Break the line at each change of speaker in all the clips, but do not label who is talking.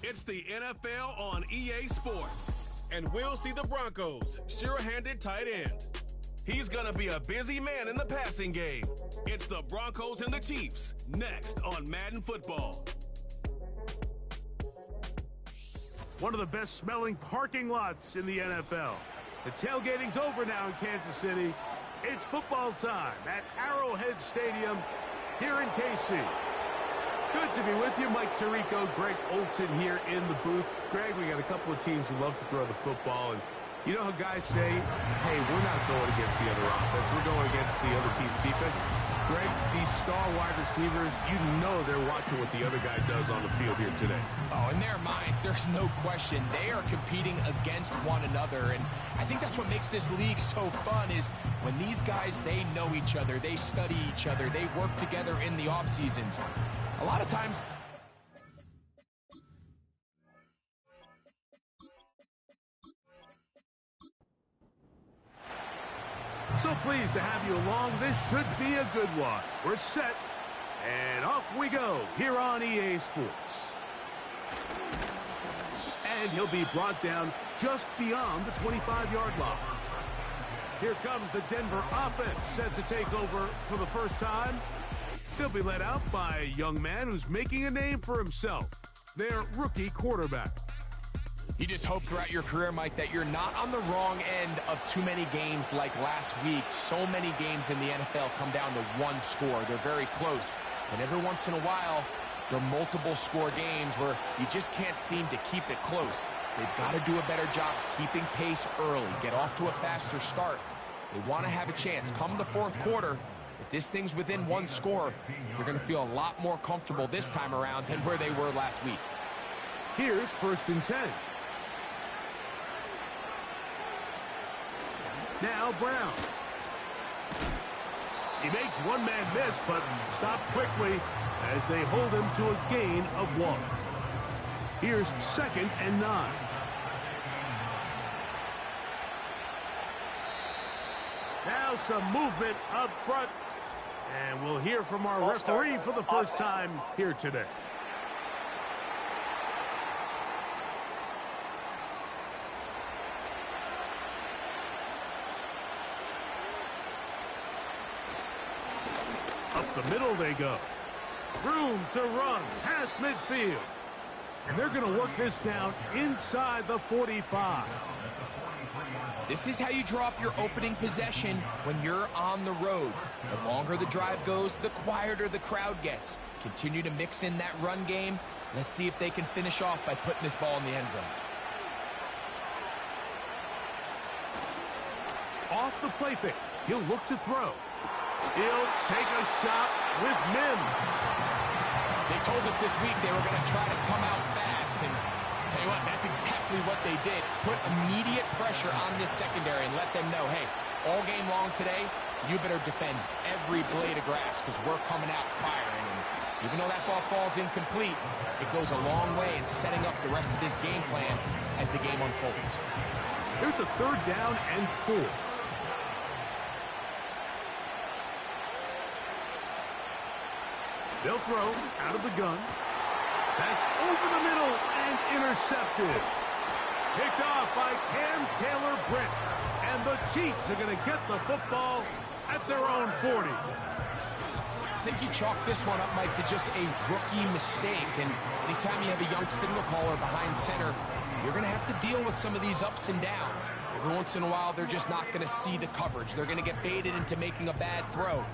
It's the NFL on EA Sports, and we'll see the Broncos' sure-handed tight end. He's going to be a busy man in the passing game. It's the Broncos and the Cheifs, next on Madden Football.
One of the best-smelling parking lots in the NFL. The tailgating's over now in Kansas City. It's football time at Arrowhead Stadium here in KC. Good to be with you. Mike Tirico, Greg Olson here in the booth. Greg, we got a couple of teams who love to throw the football, and you know how guys say, hey, we're not going against the other offense. We're going against the other team's defense. Greg, these star wide receivers, you know they're watching what the other guy does on the field here today.
Oh, in their minds, there's no question. They are competing against one another, and I think that's what makes this league so fun is when these guys, they know each other, they study each other, they work together in the off seasons. A lot of times,
so pleased to have you along. This should be a good one. We're set, and off we go here on EA Sports. And he'll be brought down just beyond the 25-yard line. Here comes the Denver offense set to take over for the first time. They'll be led out by a young man who's making a name for himself, their rookie quarterback.
you just hope throughout your career, Mike, that you're not on the wrong end of too many games like last week. So many games in the NFL come down to one score. They're very close. And every once in a while, there are multiple score games where you just can't seem to keep it close. They've got to do a better job keeping pace early, get off to a faster start. They want to have a chance. Come the fourth quarter, if this thing's within one score, they're going to feel a lot more comfortable this time around than where they were last week.
Here's 1st and 10. Now Brown. He makes one man miss, but stopped quickly as they hold him to a gain of 1. Here's 2nd and 9. Now some movement up front, and we'll hear from our referee for the first time here today. Up the middle they go. Room to run past midfield. And they're going to work this down inside the 45.
This is how you drop your opening possession when you're on the road. The longer the drive goes, the quieter the crowd gets. Continue to mix in that run game. Let's see if they can finish off by putting this ball in the end zone.
Off the play fake. He'll look to throw. He'll take a shot with Mims.
They told us this week they were going to try to come out fast, and tell you what, that's exactly what they did. Put immediate pressure on this secondary and let them know, hey, all game long today, you better defend every blade of grass because we're coming out firing. And even though that ball falls incomplete, it goes a long way in setting up the rest of this game plan as the game unfolds.
There's a 3rd down and 4. They'll throw out of the gun. That's over the middle and intercepted. Picked off by Cam Taylor-Britt. And the Cheifs are going to get the football at their own 40.
I think you chalk this one up, Mike, to just a rookie mistake. And anytime you have a young signal caller behind center, you're going to have to deal with some of these ups and downs. Every once in a while, they're just not going to see the coverage. They're going to get baited into making a bad throw.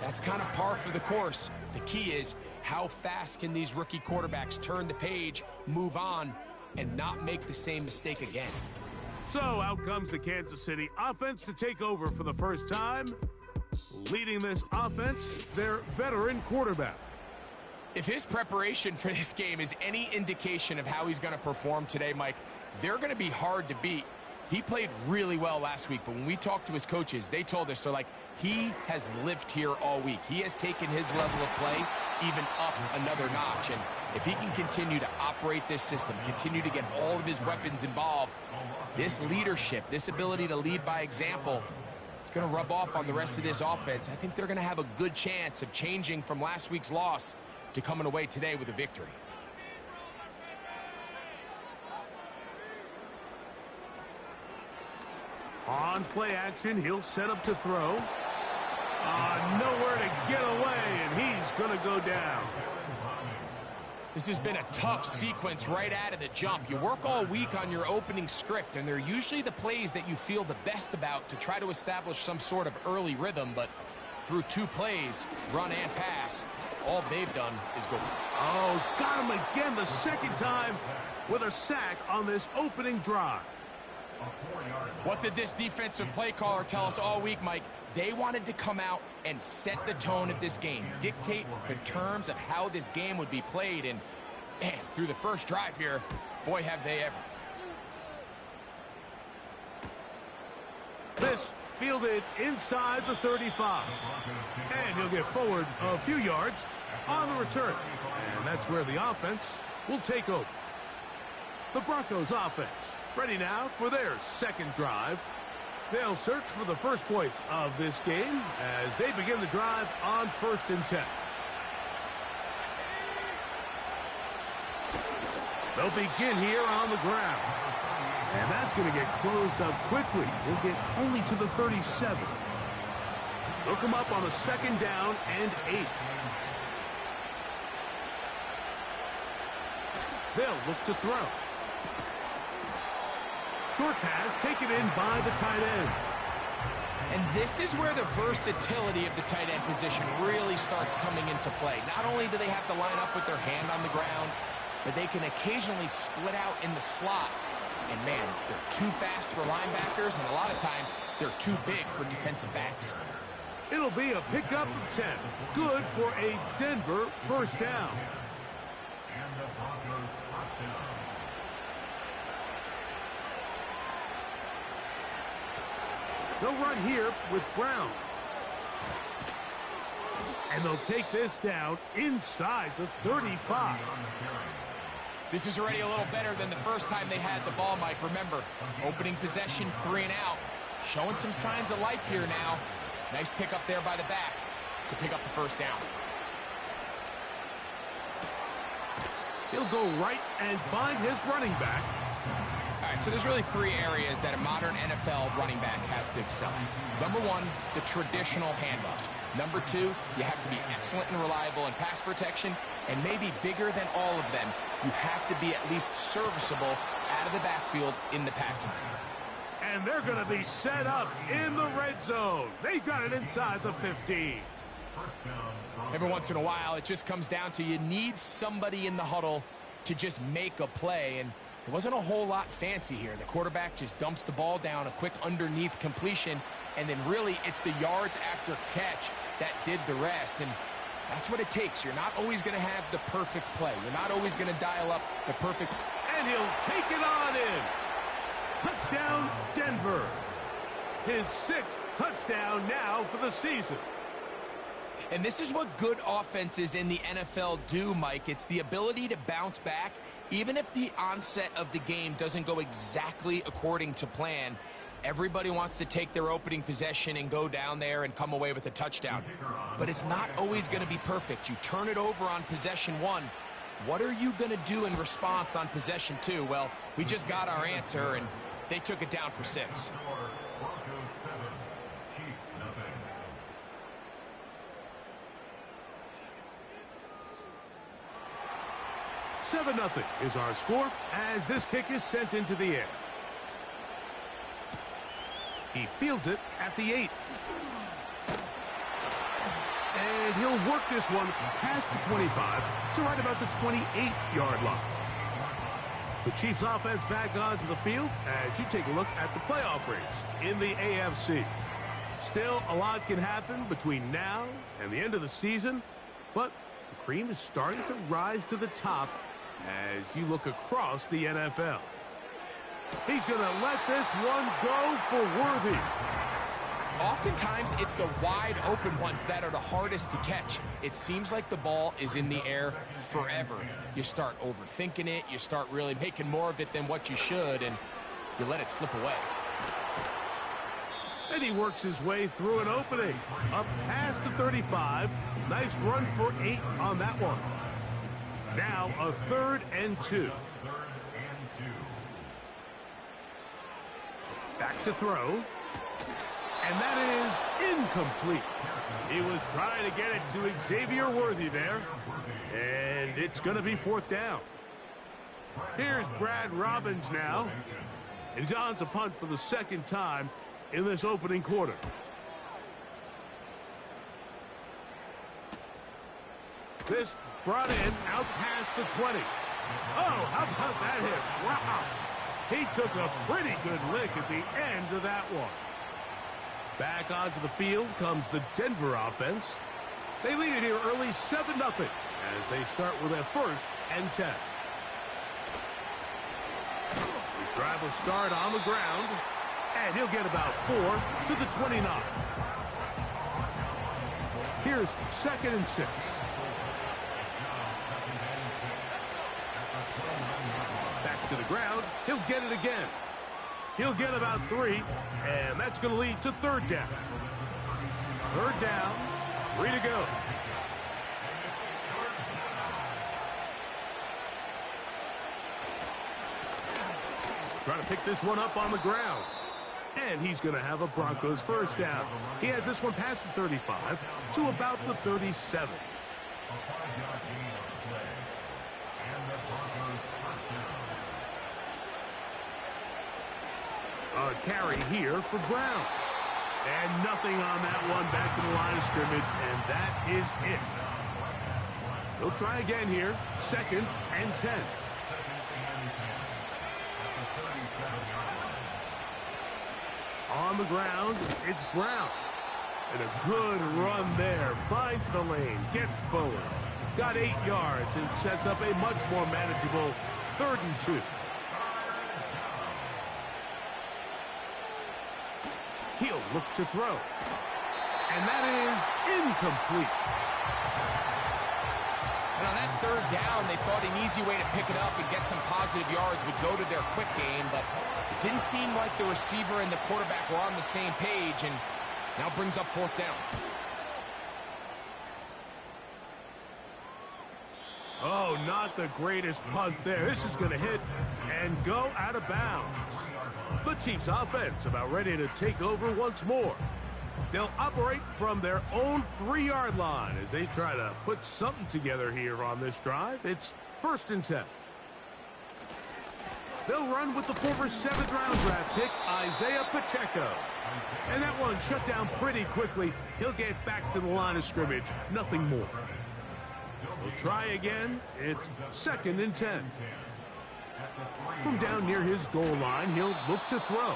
That's kind of par for the course. The key is how fast can these rookie quarterbacks turn the page, move on, and not make the same mistake again.
So out comes the Kansas City offense to take over for the first time. Leading this offense, their veteran quarterback.
If his preparation for this game is any indication of how he's going to perform today, Mike, they're going to be hard to beat. He played really well last week, but when we talked to his coaches, they told us, they're like, he has lived here all week. He has taken his level of play even up another notch. And if he can continue to operate this system, continue to get all of his weapons involved, this leadership, this ability to lead by example, it's going to rub off on the rest of this offense. I think they're going to have a good chance of changing from last week's loss to coming away today with a victory.
On play action, he'll set up to throw. Nowhere to get away, and he's going to go down.
This has been a tough sequence right out of the jump. You work all week on your opening script, and they're usually the plays that you feel the best about to try to establish some sort of early rhythm, but through 2 plays, run and pass, all they've done is go.
Oh, got him again the second time with a sack on this opening drive.
What did this defensive play caller tell us all week, Mike? They wanted to come out and set the tone of this game, dictate the terms of how this game would be played, and man, through the first drive here, boy, have they ever.
This fielded inside the 35, and he'll get forward a few yards on the return, and that's where the offense will take over. The Broncos offense ready now for their second drive. They'll search for the first points of this game as they begin the drive on 1st and 10. They'll begin here on the ground. And that's going to get closed up quickly. He'll get only to the 37. They'll come up on a 2nd down and 8. They'll look to throw. Short pass taken in by the tight end.
And this is where the versatility of the tight end position really starts coming into play. Not only do they have to line up with their hand on the ground, but they can occasionally split out in the slot. And man, they're too fast for linebackers, and a lot of times they're too big for defensive backs.
It'll be a pickup of 10. Good for a Denver 1st down. They'll run here with Brown. And they'll take this down inside the 35.
This is already a little better than the first time they had the ball, Mike. Remember, opening possession, 3 and out. Showing some signs of life here now. Nice pick up there by the back to pick up the 1st down.
He'll go right and find his running back.
All right, so there's really 3 areas that a modern NFL running back has to excel at. Number 1, the traditional handoffs. Number 2, you have to be excellent and reliable in pass protection, and maybe bigger than all of them, you have to be at least serviceable out of the backfield in the passing game.
And they're going to be set up in the red zone. They've got it inside the 15.
Every once in a while, it just comes down to you need somebody in the huddle to just make a play, and it wasn't a whole lot fancy here. The quarterback just dumps the ball down, a quick underneath completion, and then really it's the yards after catch that did the rest. And that's what it takes. You're not always going to have the perfect play. You're not always going to dial up the perfect.
And he'll take it on in. Touchdown, Denver. His 6th touchdown now for the season.
And this is what good offenses in the NFL do, Mike. It's the ability to bounce back, even if the onset of the game doesn't go exactly according to plan. Everybody wants to take their opening possession and go down there and come away with a touchdown. But it's not always going to be perfect. You turn it over on possession 1. What are you going to do in response on possession 2? Well, we just got our answer, and they took it down for 6.
7-0 is our score as this kick is sent into the air. He fields it at the 8. And he'll work this one past the 25 to right about the 28-yard line. The Chiefs offense back onto the field as you take a look at the playoff race in the AFC. Still, a lot can happen between now and the end of the season, but the cream is starting to rise to the top as you look across the NFL. He's going to let this one go for Worthy.
Oftentimes, it's the wide open ones that are the hardest to catch. It seems like the ball is in the air forever. You start overthinking it, you start really making more of it than what you should, and you let it slip away.
And he works his way through an opening, up past the 35. Nice run for 8 on that one. Now a 3rd and 2. Back to throw. And that is incomplete. He was trying to get it to Xavier Worthy there. And it's going to be fourth down. Here's Brad Robbins now. And he's on to punt for the second time in this opening quarter. This brought in out past the 20. Oh, how about that hit? Wow. He took a pretty good lick at the end of that one. Back onto the field comes the Denver offense. They lead it here early 7-0 as they start with a 1st and 10. The drive will start on the ground, and he'll get about 4 to the 29. Here's 2nd and 6. Back to the ground. He'll get it again. He'll get about 3, and that's going to lead to 3rd down. 3rd down, 3 to go. Trying to pick this one up on the ground. And he's going to have a Broncos 1st down. He has this one past the 35 to about the 37. A carry here for Brown. And nothing on that one, back to the line of scrimmage, and that is it. He'll try again here, 2nd and 10. On the ground, it's Brown. And a good run there. Finds the lane, gets forward. Got 8 yards and sets up a much more manageable 3rd and 2. He'll look to throw. And that is incomplete.
And on that 3rd down, they thought an easy way to pick it up and get some positive yards would go to their quick game, but it didn't seem like the receiver and the quarterback were on the same page, and now brings up 4th down.
Oh, not the greatest punt there. This is going to hit and go out of bounds. The Chiefs offense about ready to take over once more. They'll operate from their own 3-yard line as they try to put something together here on this drive. It's 1st and 10. They'll run with the former 7th-round draft pick, Isaiah Pacheco. And that one shut down pretty quickly. He'll get back to the line of scrimmage. Nothing more. He'll try again. It's 2nd and 10. From down near his goal line, he'll look to throw.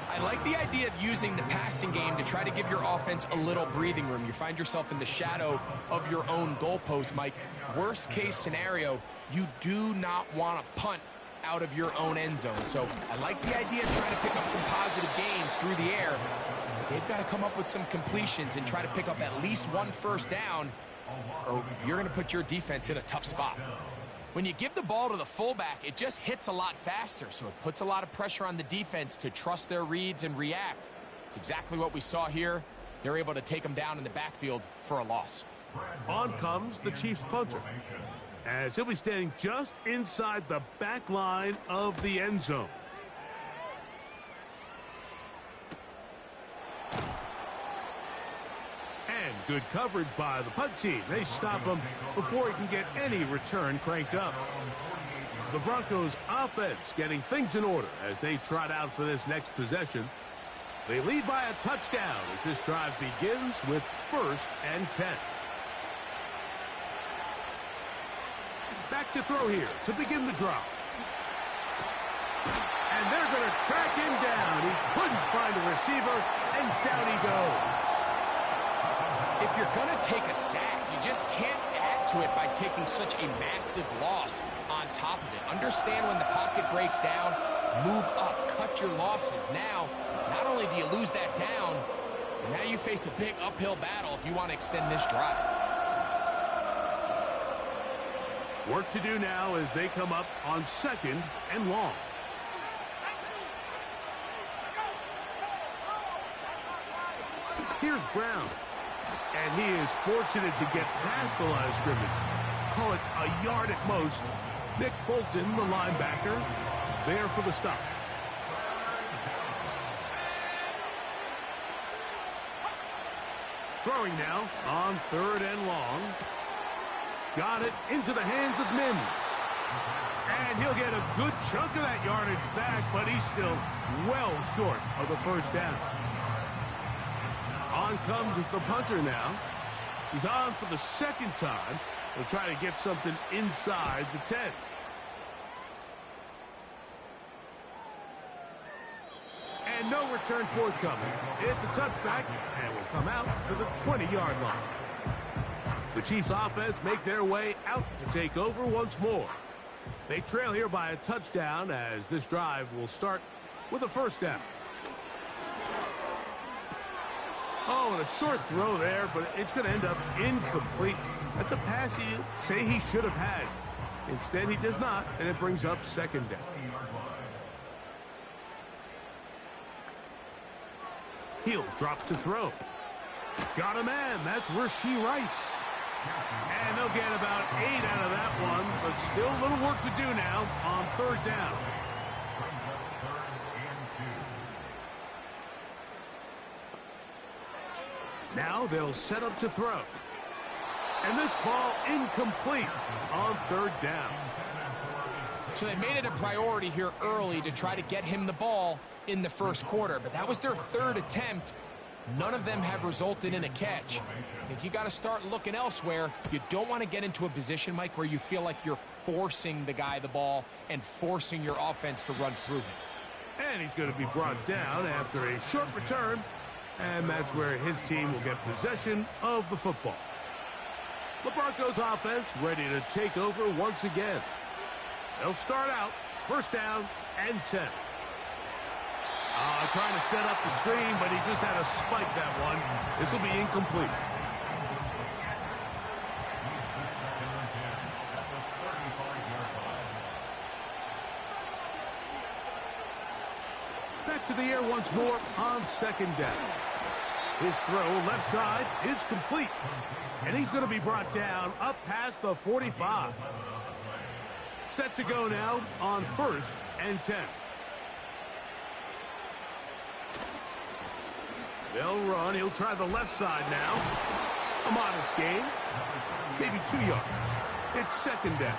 I like the idea of using the passing game to try to give your offense a little breathing room. You find yourself in the shadow of your own goalpost, Mike. Worst case scenario, you do not want to punt out of your own end zone. So I like the idea of trying to pick up some positive gains through the air. They've got to come up with some completions and try to pick up at least 1 first down, or you're going to put your defense in a tough spot. When you give the ball to the fullback, it just hits a lot faster, so it puts a lot of pressure on the defense to trust their reads and react. It's exactly what we saw here. They're able to take them down in the backfield for a loss.
On comes the Chiefs punter, as he'll be standing just inside the back line of the end zone. And good coverage by the punt team. They stop him before he can get any return cranked up. The Broncos offense getting things in order as they trot out for this next possession. They lead by a touchdown as this drive begins with 1st and 10. Back to throw here to begin the drive. And they're going to track him down. He couldn't find a receiver, and down he goes.
If you're going to take a sack, you just can't add to it by taking such a massive loss on top of it. Understand when the pocket breaks down, move up, cut your losses. Now, not only do you lose that down, but now you face a big uphill battle if you want to extend this drive.
Work to do now as they come up on 2nd and long. Here's Brown. And he is fortunate to get past the line of scrimmage. Call it a yard at most. Nick Bolton, the linebacker, there for the stop. Throwing now on 3rd and long. Got it into the hands of Mims. And he'll get a good chunk of that yardage back, but he's still well short of the first down. On comes the punter now. He's on for the 2nd time. He'll try to get something inside the 10. And no return forthcoming. It's a touchback, and will come out to the 20-yard line. The Chiefs offense make their way out to take over once more. They trail here by a touchdown as this drive will start with a 1st down. Oh, and a short throw there, but it's going to end up incomplete. That's a pass you say he should have had. Instead, he does not, and it brings up 2nd down. He'll drop to throw. Got a man. That's Rashee Rice. And they'll get about 8 out of that one, but still a little work to do now on 3rd down. Now they'll set up to throw. And this ball incomplete on 3rd down.
So they made it a priority here early to try to get him the ball in the 1st quarter, but that was their 3rd attempt. None of them have resulted in a catch. I think you got to start looking elsewhere. You don't want to get into a position, Mike, where you feel like you're forcing the guy the ball and forcing your offense to run through him.
And he's going to be brought down after a short return, and that's where his team will get possession of the football. The Broncos offense ready to take over once again. They'll start out 1st down and 10. Trying to set up the screen, but he just had to spike that one. This will be incomplete. Back to the air once more on 2nd down. His throw left side is complete. And he's going to be brought down up past the 45. Set to go now on 1st and 10. They'll run. He'll try the left side now. A modest gain. Maybe 2 yards. It's 2nd down.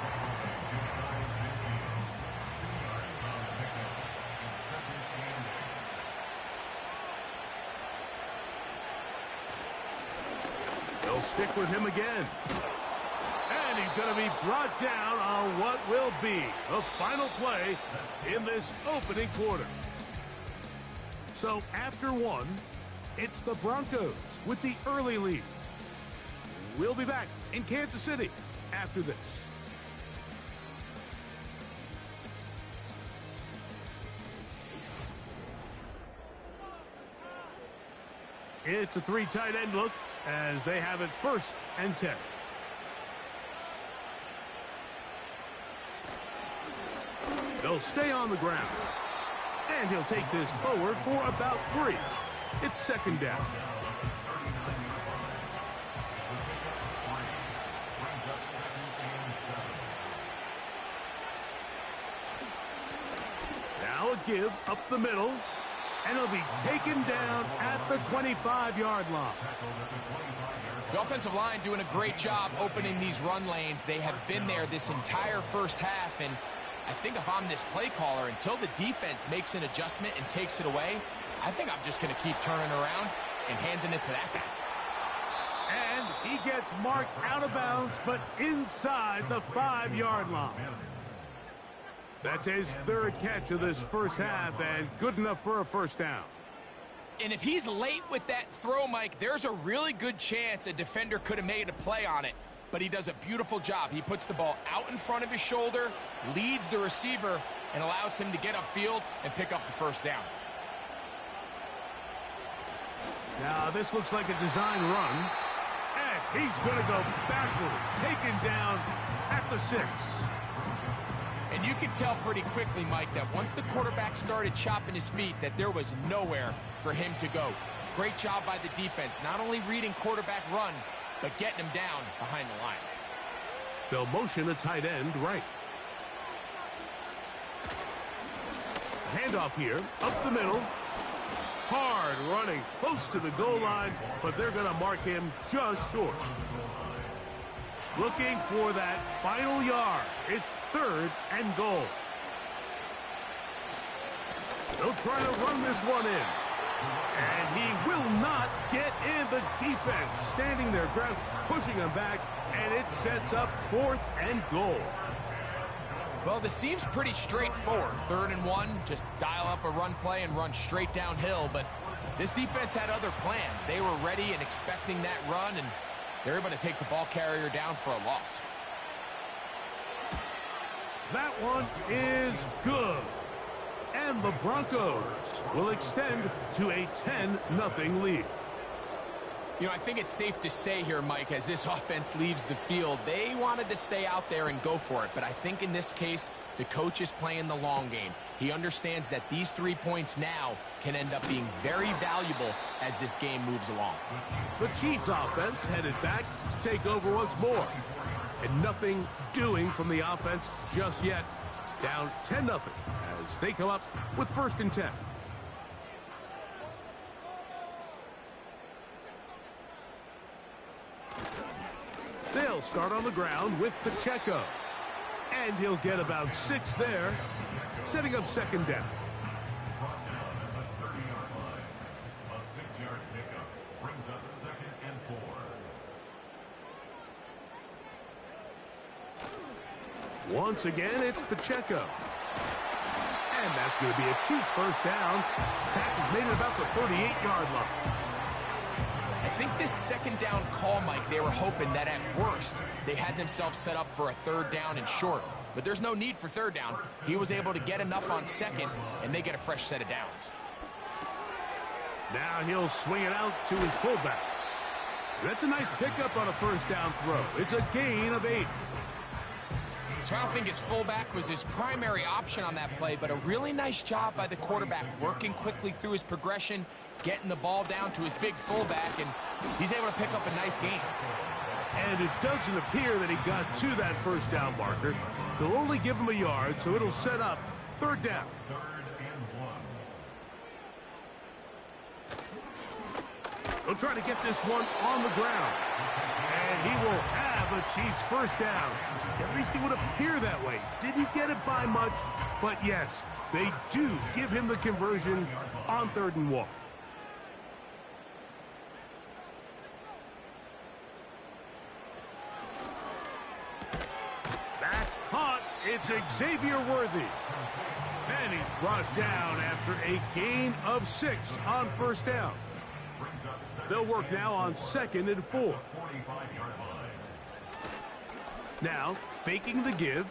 They'll stick with him again. And he's going to be brought down on what will be the final play in this opening quarter. So after 1, it's the Broncos with the early lead. We'll be back in Kansas City after this. It's a 3 tight end look as they have it 1st and 10. They'll stay on the ground. And he'll take this forward for about 3. It's 2nd down. Now a give up the middle. And he'll be taken down at the 25-yard line.
The offensive line doing a great job opening these run lanes. They have been there this entire 1st half, and I think if I'm this play caller, until the defense makes an adjustment and takes it away, I think I'm just going to keep turning around and handing it to that guy.
And he gets marked out of bounds, but inside the 5-yard line. That's his 3rd catch of this 1st half, and good enough for a 1st down.
And if he's late with that throw, Mike, there's a really good chance a defender could have made a play on it. But he does a beautiful job. He puts the ball out in front of his shoulder, leads the receiver, and allows him to get upfield and pick up the 1st down.
Now this looks like a design run. And he's going to go backwards, taken down at the 6.
And you can tell pretty quickly, Mike, that once the quarterback started chopping his feet, that there was nowhere for him to go. Great job by the defense, not only reading quarterback run, but getting him down behind the line.
They'll motion a tight end right. Handoff here, up the middle. Hard running close to the goal line, but they're going to mark him just short. Looking for that final yard. It's 3rd and goal. They'll try to run this one in. And he will not get in. The defense standing their ground, pushing him back, and it sets up 4th and goal.
Well, this seems pretty straightforward. 3rd and 1, just dial up a run play and run straight downhill. But this defense had other plans. They were ready and expecting that run, and they're able to take the ball carrier down for a loss.
That one is good. And the Broncos will extend to a 10-0 lead.
You know, I think it's safe to say here, Mike, as this offense leaves the field, they wanted to stay out there and go for it. But I think in this case, the coach is playing the long game. He understands that these 3 points now can end up being very valuable as this game moves along.
The Chiefs offense headed back to take over once more. And nothing doing from the offense just yet. Down 10-0 as they come up with 1st and 10. They'll start on the ground with Pacheco. And he'll get about 6 there, setting up 2nd down.
A 6-yard pickup brings up 2nd and 4.
Once again, it's Pacheco. And that's going to be a Chiefs 1st down. Tackle's made it about the 38-yard line.
I think this 2nd down call, Mike, they were hoping that at worst they had themselves set up for a 3rd down and short. But there's no need for 3rd down. He was able to get enough on 2nd, and they get a fresh set of downs.
Now he'll swing it out to his fullback. That's a nice pickup on a 1st down throw. It's a gain of 8.
So I don't think his fullback was his primary option on that play, but a really nice job by the quarterback working quickly through his progression, getting the ball down to his big fullback, and he's able to pick up a nice gain.
And it doesn't appear that he got to that 1st down marker. They'll only give him a yard, so it'll set up 3rd down.
3rd and 1.
They'll try to get this one on the ground. And he will have a Chiefs 1st down. At least it would appear that way. Didn't get it by much, but yes, they do give him the conversion on 3rd and 1. That's caught. It's Xavier Worthy. And he's brought down after a gain of 6 on 1st down. They'll work now on 2nd and 4. Now, faking the give.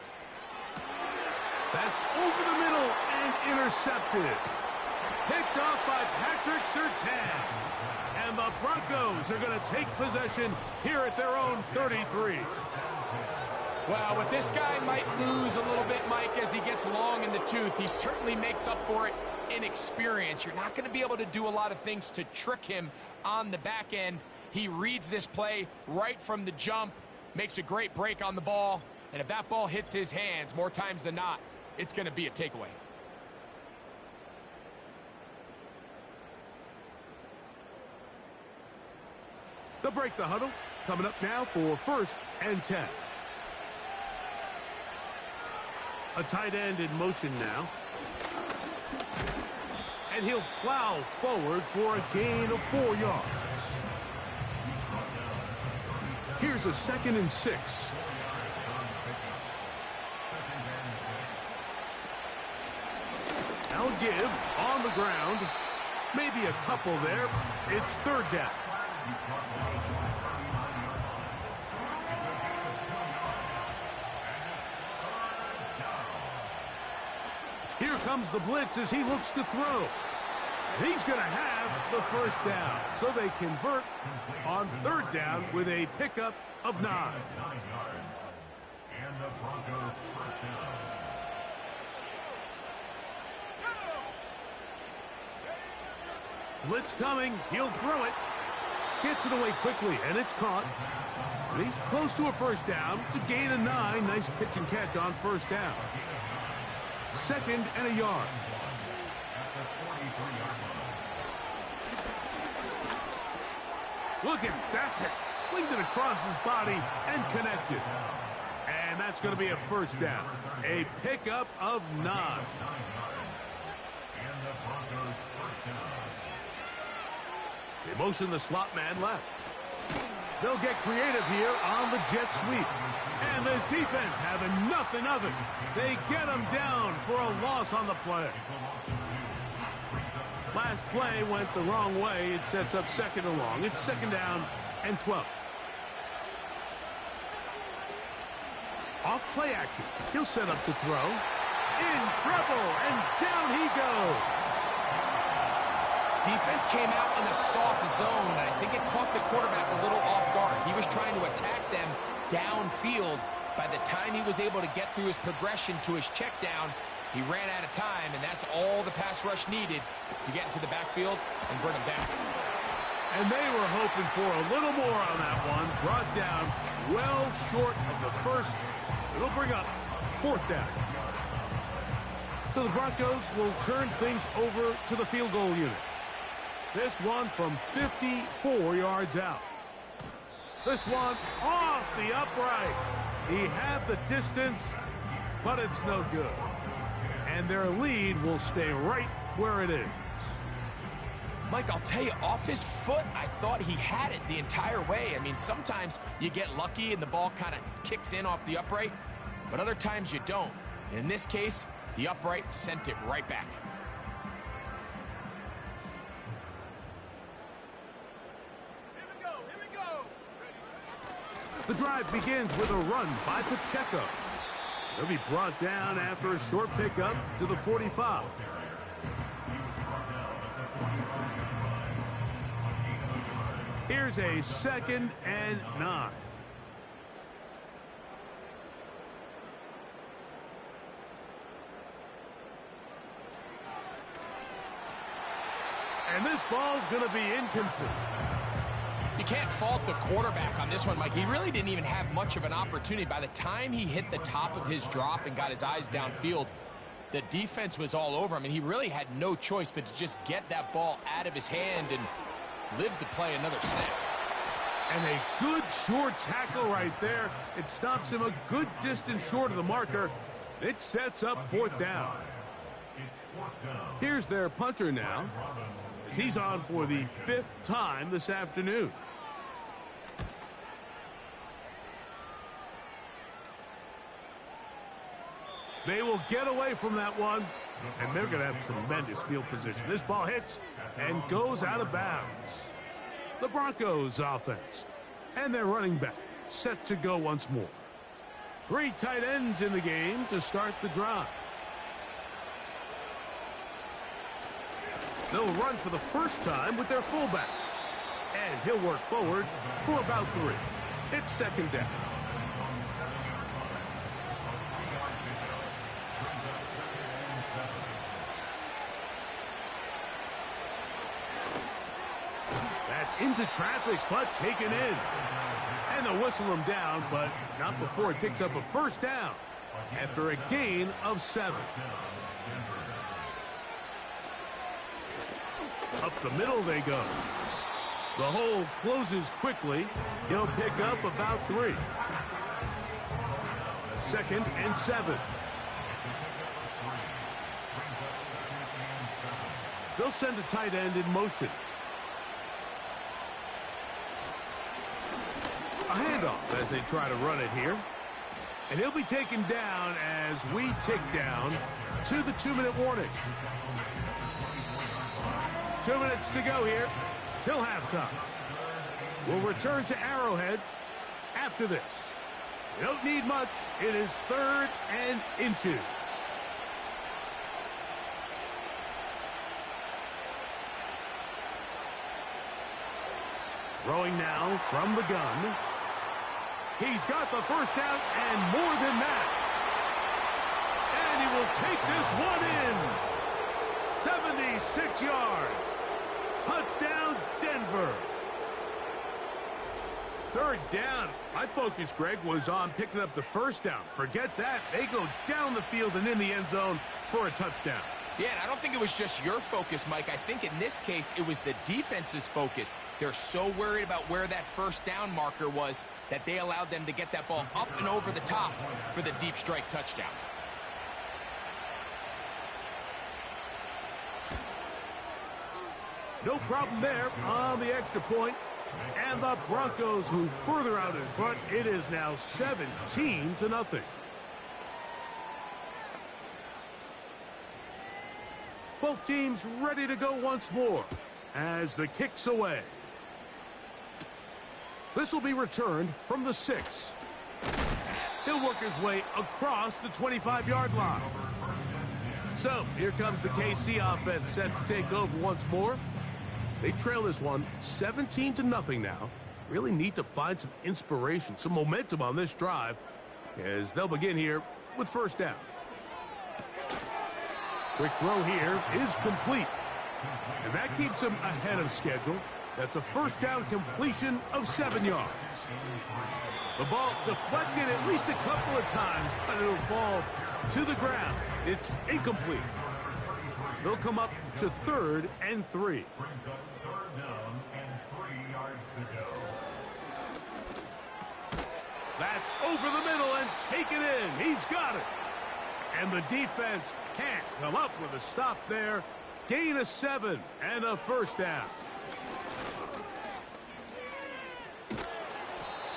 That's over the middle and intercepted. Picked off by Patrick Surtain. And the Broncos are going to take possession here at their own 33.
Well, with this guy might lose a little bit, Mike, as he gets long in the tooth. He certainly makes up for it in experience. You're not going to be able to do a lot of things to trick him on the back end. He reads this play right from the jump, makes a great break on the ball, and if that ball hits his hands more times than not, it's going to be a takeaway.
They'll break the huddle. Coming up now for 1st and 10. A tight end in motion now. And he'll plow forward for a gain of 4 yards. Here's a 2nd and 6. Now a give on the ground. Maybe a couple there. It's 3rd down. Here comes the blitz as he looks to throw. And he's going to have the 1st down. So they convert on 3rd down with a pickup of 9.
9 yards. And the Broncos 1st down.
Blitz coming. He'll throw it. Gets it away quickly, and it's caught. And he's close to a 1st down. It's a gain of 9. Nice pitch and catch on 1st down. 2nd and a yard. Look at that. Slinged it across his body and connected. And that's going to be a first down. A pickup of 9.
And the Broncos first down.
They motion the slot man left. They'll get creative here on the jet sweep. And this defense having nothing of it. They get him down for a loss on the play. Last play went the wrong way. It sets up second and long. It's second down and 12. Off play action. He'll set up to throw. In trouble, and down he goes.
Defense came out in a soft zone, and I think it caught the quarterback a little off guard. He was trying to attack them downfield. By the time he was able to get through his progression to his check down, he ran out of time, and that's all the pass rush needed to get into the backfield and bring him down.
And they were hoping for a little more on that one. Brought down well short of the first. It'll bring up fourth down. So the Broncos will turn things over to the field goal unit. This one from 54 yards out. This one off the upright. He had the distance, but it's no good. And their lead will stay right where it is.
Mike, I'll tell you, off his foot, I thought he had it the entire way. I mean, sometimes you get lucky and the ball kind of kicks in off the upright, but other times you don't. And in this case, the upright sent it right back.
Here we go.
The drive begins with a run by Pacheco. He'll be brought down after a short pickup to the 45. Here's a second and 9. And this ball's going to be incomplete.
You can't fault the quarterback on this one, Mike. He really didn't even have much of an opportunity. By the time he hit the top of his drop and got his eyes downfield, the defense was all over him, and he really had no choice but to just get that ball out of his hand and live to play another snap.
And a good short tackle right there. It stops him a good distance short of the marker. It sets up fourth down. Here's their punter now. He's on for the 5th time this afternoon. They will get away from that one, and they're going to have tremendous field position. This ball hits and goes out of bounds. The Broncos offense and their running back set to go once more. 3 tight ends in the game to start the drive. They'll run for the first time with their fullback. And he'll work forward for about 3. It's second down. That's into traffic, but taken in. And they'll whistle him down, but not before he picks up a first down after a gain of 7. Up the middle they go. The hole closes quickly. He'll pick up about 3. Second and 7. They'll send a tight end in motion. A handoff as they try to run it here. And he'll be taken down as we tick down to the 2-minute warning. 2 minutes to go here till halftime. We'll return to Arrowhead after this. You don't need much. It is 3rd and inches. Throwing now from the gun. He's got the first down and more than that. And he will take this one in. 76 yards. Touchdown, Denver. 3rd down. My focus, Greg, was on picking up the first down. Forget that. They go down the field and in the end zone for a touchdown.
Yeah, and I don't think it was just your focus, Mike. I think in this case, it was the defense's focus. They're so worried about where that first down marker was that they allowed them to get that ball up and over the top for the deep strike touchdown.
No problem there on the extra point. And the Broncos move further out in front. It is now 17-0. Both teams ready to go once more as the kick's away. This will be returned from the 6. He'll work his way across the 25-yard line. So here comes the KC offense set to take over once more. They trail this one 17-0 now. Really need to find some inspiration, some momentum on this drive as they'll begin here with first down. Quick throw here is complete. And that keeps him ahead of schedule. That's a first down completion of 7 yards. The ball deflected at least a couple of times, but it'll fall to the ground. It's incomplete. They'll come up to 3rd and 3.
Brings up 3rd down and 3 yards to go.
That's over the middle and taken in. He's got it. And the defense can't come up with a stop there. Gain of 7 and a first down.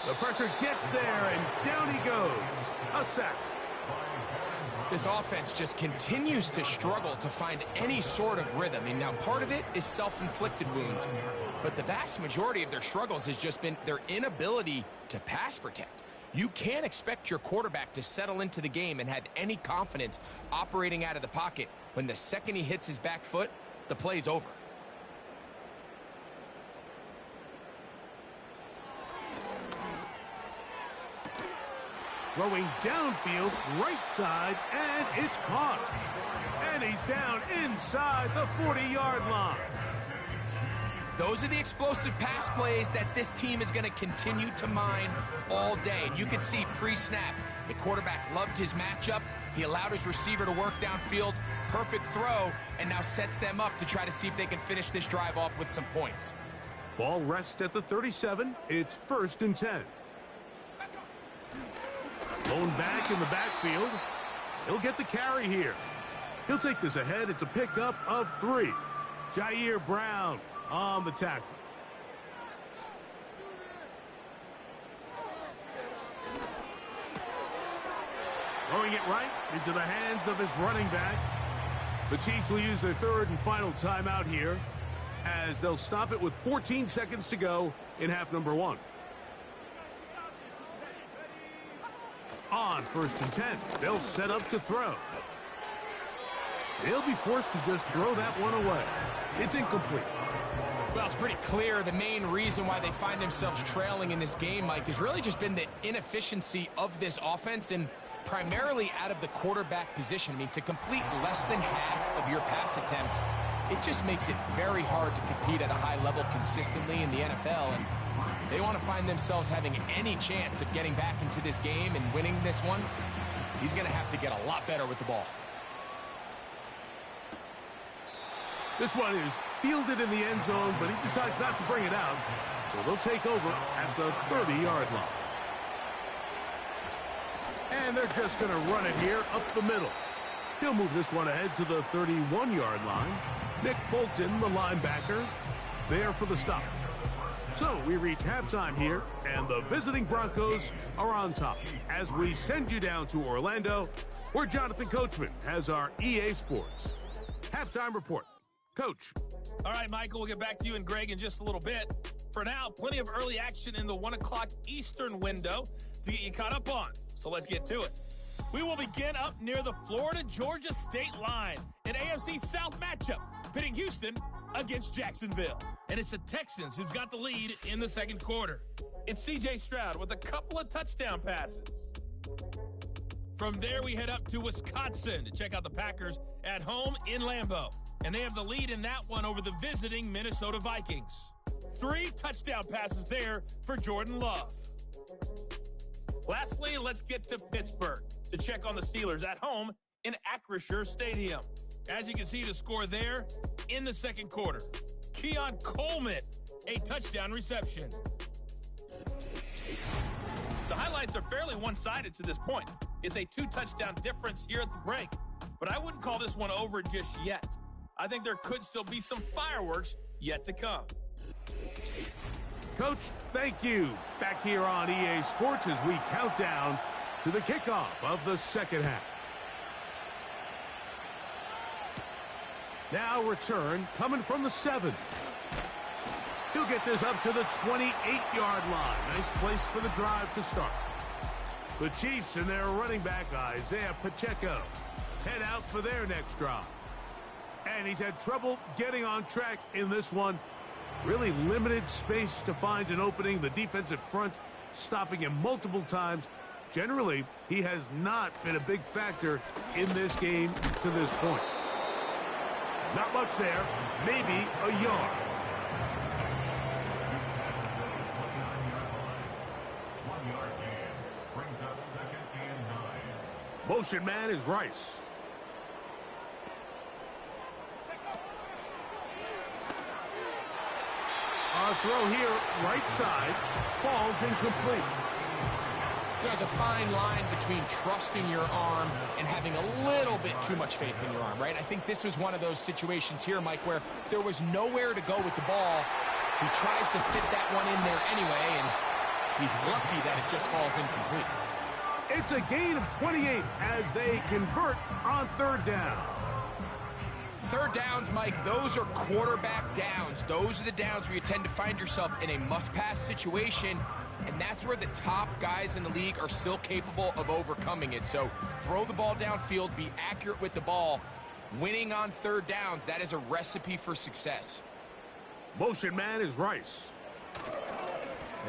The pressure gets there, and down he goes. A sack.
This offense just continues to struggle to find any sort of rhythm. And now part of it is self-inflicted wounds, but the vast majority of their struggles has just been their inability to pass protect. You can't expect your quarterback to settle into the game and have any confidence operating out of the pocket when the second he hits his back foot, the play's over.
Throwing downfield, right side, and it's caught. And he's down inside the 40-yard line.
Those are the explosive pass plays that this team is going to continue to mine all day. And you can see pre-snap, the quarterback loved his matchup. He allowed his receiver to work downfield. Perfect throw, and now sets them up to try to see if they can finish this drive off with some points.
Ball rests at the 37. It's 1st and 10. Blown back in the backfield. He'll get the carry here. He'll take this ahead. It's a pickup of 3. Jair Brown on the tackle. Throwing it right into the hands of his running back. The Chiefs will use their 3rd and final timeout here as they'll stop it with 14 seconds to go in half number 1. On 1st and 10, they'll set up to throw. They'll be forced to just throw that one away. It's incomplete.
Well, it's pretty clear the main reason why they find themselves trailing in this game, Mike, has really just been the inefficiency of this offense and primarily out of the quarterback position. I mean, to complete less than half of your pass attempts, it just makes it very hard to compete at a high level consistently in the NFL. And they want to find themselves having any chance of getting back into this game and winning this one. He's going to have to get a lot better with the ball.
This one is fielded in the end zone, but he decides not to bring it out. So they'll take over at the 30-yard line. And they're just going to run it here up the middle. He'll move this one ahead to the 31-yard line. Nick Bolton, the linebacker, there for the stop. So we reach halftime here, and the visiting Broncos are on top. As we send you down to Orlando, where Jonathan Coachman has our EA Sports halftime report. Coach.
All right, Michael, we'll get back to you and Greg in just a little bit. For now, plenty of early action in the 1 o'clock Eastern window to get you caught up on. So let's get to it. We will begin up near the Florida-Georgia state line, an AFC South matchup, pitting Houston against Jacksonville. And it's the Texans who've got the lead in the second quarter. It's C.J. Stroud with a couple of touchdown passes. From there, we head up to Wisconsin to check out the Packers at home in Lambeau. And they have the lead in that one over the visiting Minnesota Vikings. 3 touchdown passes there for Jordan Love. Lastly, let's get to Pittsburgh to check on the Steelers at home in Acrisure Stadium. As you can see, the score there in the second quarter. Keon Coleman, a touchdown reception. The highlights are fairly one-sided to this point. It's a 2-touchdown difference here at the break, but I wouldn't call this one over just yet. I think there could still be some fireworks yet to come.
Coach, thank you. Back here on EA Sports as we count down to the kickoff of the second half. Now return coming from the 7. He'll get this up to the 28-yard line. Nice place for the drive to start. The Cheifs and their running back, Isaiah Pacheco, head out for their next drive. And he's had trouble getting on track in this one. Really limited space to find an opening. The defensive front stopping him multiple times. Generally, he has not been a big factor in this game to this point. Not much there, maybe a yard. Motion man is Rice. Our throw here, right side, falls incomplete.
There's a fine line between trusting your arm and having a little bit too much faith in your arm, right? I think this was one of those situations here, Mike, where there was nowhere to go with the ball. He tries to fit that one in there anyway, and he's lucky that it just falls incomplete.
It's a gain of 28 as they convert on third down.
Third downs, Mike, those are quarterback downs. Those are the downs where you tend to find yourself in a must-pass situation, and that's where the top guys in the league are still capable of overcoming it. So throw the ball downfield, be accurate with the ball. Winning on third downs, that is a recipe for success.
Motion man is Rice.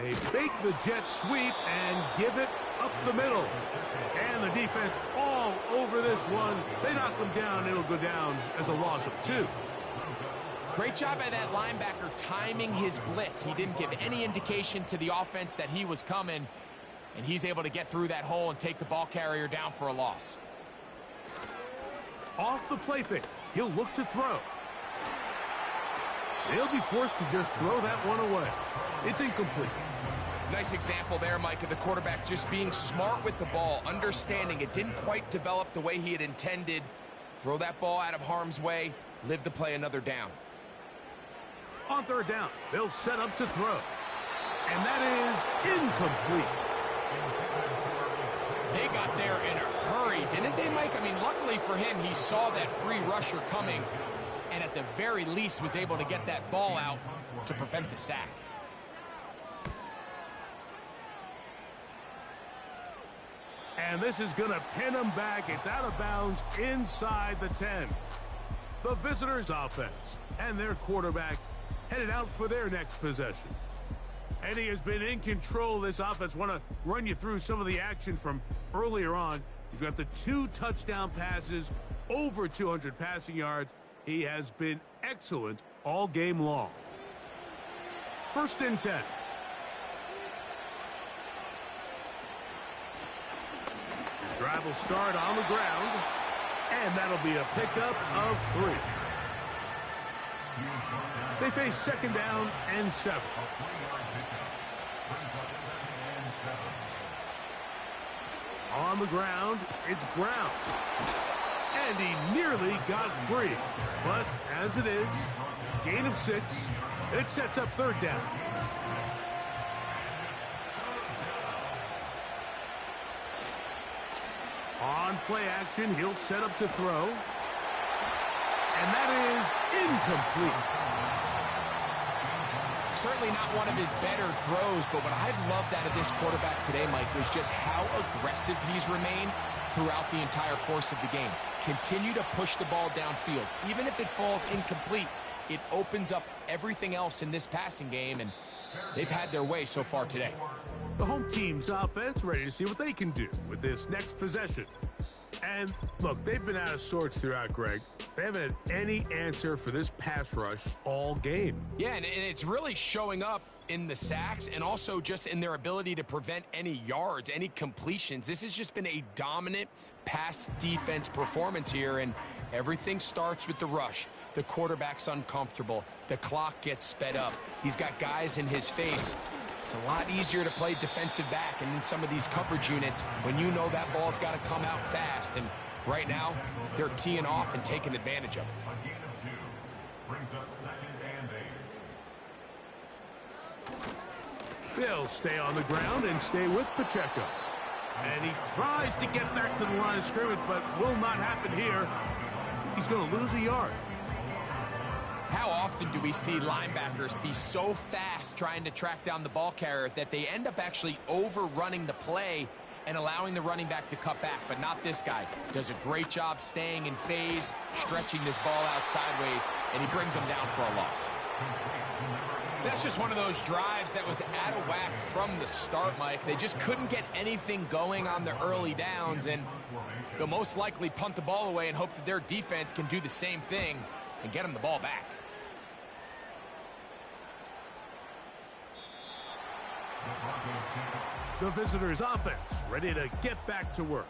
They fake the jet sweep and give it up the middle. And the defense all over this one. They knock them down. It'll go down as a loss of 2.
Great job by that linebacker timing his blitz. He didn't give any indication to the offense that he was coming, and he's able to get through that hole and take the ball carrier down for a loss.
Off the play fake, he'll look to throw. They'll be forced to just throw that one away. It's incomplete.
Nice example there, Mike, of the quarterback just being smart with the ball, understanding it didn't quite develop the way he had intended. Throw that ball out of harm's way, live to play another down.
On third down, they'll set up to throw. And that is incomplete.
They got there in a hurry, didn't they, Mike? I mean, luckily for him, he saw that free rusher coming, and at the very least was able to get that ball out to prevent the sack.
And this is going to pin him back. It's out of bounds inside the 10. The visitors' offense and their quarterback headed out for their next possession. And he has been in control of this offense. Want to run you through some of the action from earlier on. You've got the 2 touchdown passes, over 200 passing yards. He has been excellent all game long. 1st and 10. Drive will start on the ground, and that'll be a pickup of 3. They face 2nd down and 7. On the ground, it's Brown. And he nearly got free. But as it is, gain of 6, it sets up 3rd down. On play action, he'll set up to throw. And that is incomplete.
Certainly not one of his better throws, but what I've loved out of this quarterback today, Mike, was just how aggressive he's remained throughout the entire course of the game. Continue to push the ball downfield. Even if it falls incomplete, it opens up everything else in this passing game, and they've had their way so far today.
The home team's offense ready to see what they can do with this next possession. And look, they've been out of sorts throughout, Greg. They haven't had any answer for this pass rush all game.
Yeah, and it's really showing up in the sacks and also just in their ability to prevent any yards, any completions. This has just been a dominant pass defense performance here, and everything starts with the rush. The quarterback's uncomfortable. The clock gets sped up. He's got guys in his face. It's a lot easier to play defensive back and in some of these coverage units when you know that ball's got to come out fast. And right now, they're teeing off and taking advantage of it.
A gain of 2 brings up 2nd and 8.
They'll stay on the ground and stay with Pacheco. And he tries to get back to the line of scrimmage, but will not happen here. He's going to lose a yard.
How often do we see linebackers be so fast trying to track down the ball carrier that they end up actually overrunning the play and allowing the running back to cut back? But not this guy. Does a great job staying in phase, stretching this ball out sideways, and he brings them down for a loss. That's just one of those drives that was out of whack from the start, Mike. They just couldn't get anything going on the early downs, and they'll most likely punt the ball away and hope that their defense can do the same thing and get them the ball back.
The visitors' offense ready to get back to work.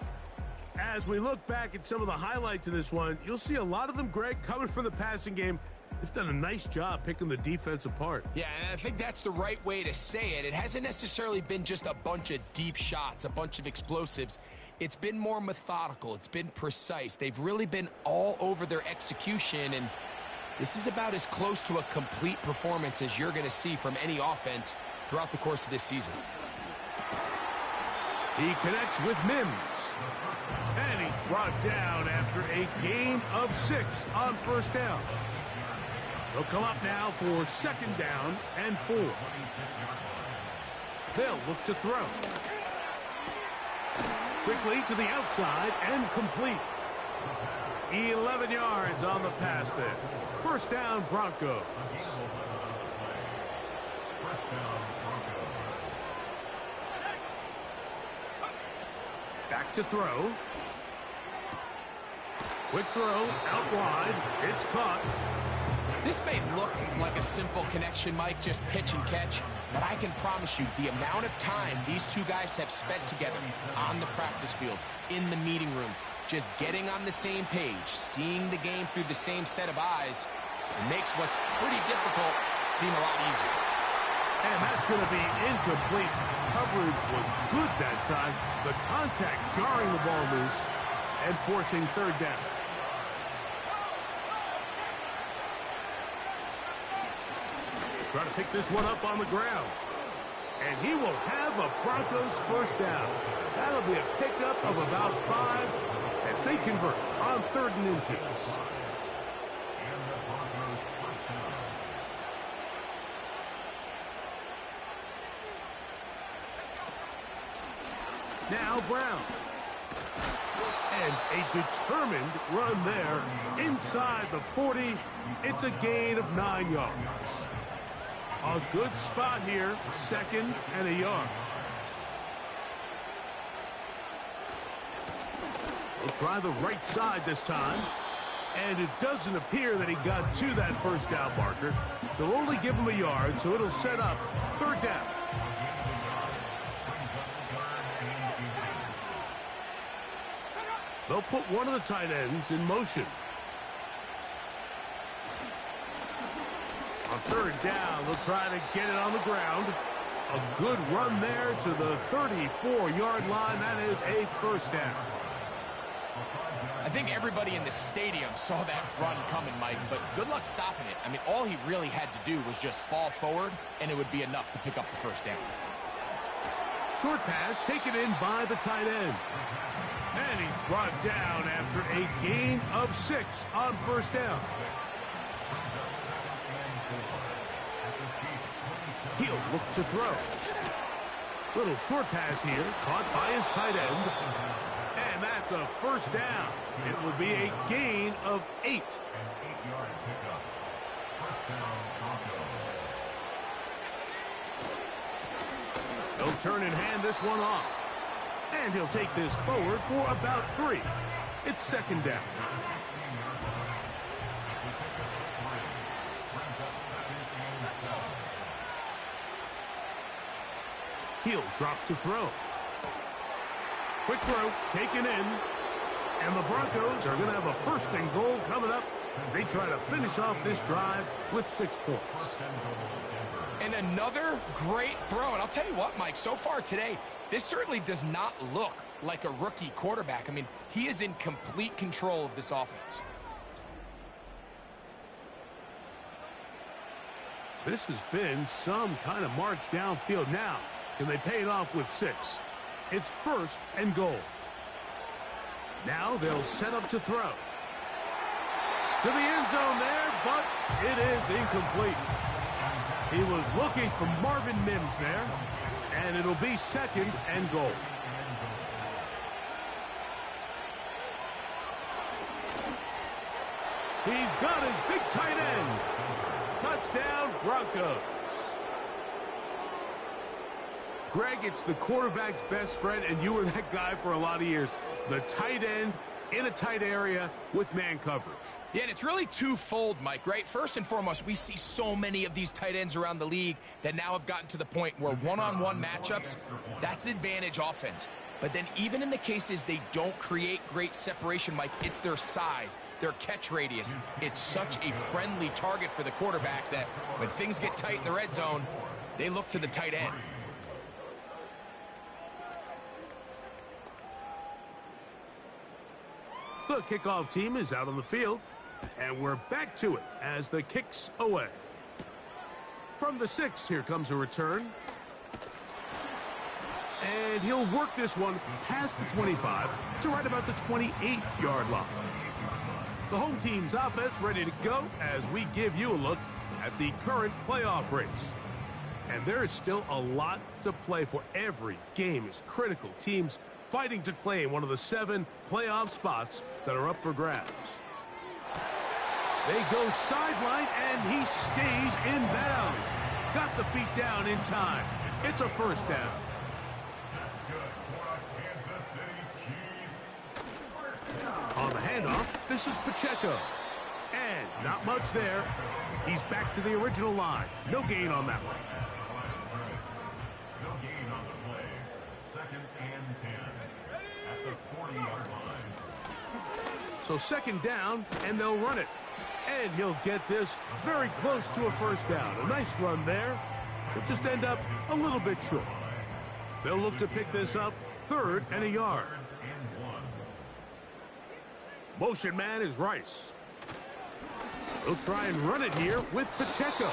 As we look back at some of the highlights in this one, you'll see a lot of them, Greg, coming from the passing game. They've done a nice job picking the defense apart.
Yeah, and I think that's the right way to say it. It hasn't necessarily been just a bunch of deep shots, a bunch of explosives. It's been more methodical. It's been precise. They've really been all over their execution, and this is about as close to a complete performance as you're going to see from any offense throughout the course of this season.
He connects with Mims. And he's brought down after a gain of 6 on first down. They'll come up now for 2nd down and 4. They'll look to throw. Quickly to the outside and complete. 11 yards on the pass there. First down, Broncos. Back to throw. Quick throw, out wide. It's caught.
This may look like a simple connection, Mike, just pitch and catch, but I can promise you the amount of time these two guys have spent together on the practice field, in the meeting rooms, just getting on the same page, seeing the game through the same set of eyes, it makes what's pretty difficult seem a lot easier.
And that's going to be incomplete. Coverage was good that time. The contact jarring the ball loose and forcing 3rd down. Trying to pick this one up on the ground. And he will have a Broncos first down. That'll be a pickup of about 5 as they convert on 3rd and inches. Now Brown. And a determined run there inside the 40. It's a gain of 9 yards. A good spot here, 2nd and a yard. We'll try the right side this time. And it doesn't appear that he got to that first down marker. They'll only give him a yard, so it'll set up 3rd down. They'll put one of the tight ends in motion. On 3rd down, they'll try to get it on the ground. A good run there to the 34-yard line. That is a first down.
I think everybody in the stadium saw that run coming, Mike, but good luck stopping it. I mean, all he really had to do was just fall forward, and it would be enough to pick up the first down.
Short pass taken in by the tight end. And he's brought down after a gain of 6 on first down. He'll look to throw. Little short pass here, caught by his tight end. And that's a first down. It will be a gain of 8.
An 8-yard pickup. First down, Broncos.
He'll turn and hand this one off. And he'll take this forward for about 3. It's 2nd down. He'll drop to throw. Quick throw, taken in. And the Broncos are going to have a first and goal coming up as they try to finish off this drive with 6 points.
And another great throw. And I'll tell you what, Mike, so far today, this certainly does not look like a rookie quarterback. I mean, he is in complete control of this offense.
This has been some kind of march downfield now. Can they pay it off with 6? It's first and goal. Now they'll set up to throw. To the end zone there, but it is incomplete. He was looking for Marvin Mims there, and it'll be second and goal. He's got his big tight end. Touchdown, Broncos. Greg, it's the quarterback's best friend, and you were that guy for a lot of years. The tight end in a tight area with man coverage.
Yeah, and it's really twofold, Mike, right? First and foremost, we see so many of these tight ends around the league that now have gotten to the point where one-on-one matchups, that's advantage offense. But then even in the cases they don't create great separation, Mike, it's their size, their catch radius. It's such a friendly target for the quarterback that when things get tight in the red zone, they look to the tight end.
The kickoff team is out on the field, and we're back to it as the kick's away. From the 6, here comes a return. And he'll work this one past the 25 to right about the 28-yard line. The home team's offense ready to go as we give you a look at the current playoff race. And there is still a lot to play for. Every game is critical. Teams fighting to claim one of the 7 playoff spots that are up for grabs. They go sideline, and he stays in bounds. Got the feet down in time. It's a first down. On the handoff, this is Pacheco. And not much there. He's back to the original line. No gain on that one.
No gain on the play. Second and 10 at the 40-yard line.
So second down, and they'll run it. And he'll get this very close to a first down. A nice run there. Will just end up a little bit short. They'll look to pick this up, 3rd and a yard. Motion man is Rice. He'll try and run it here with Pacheco.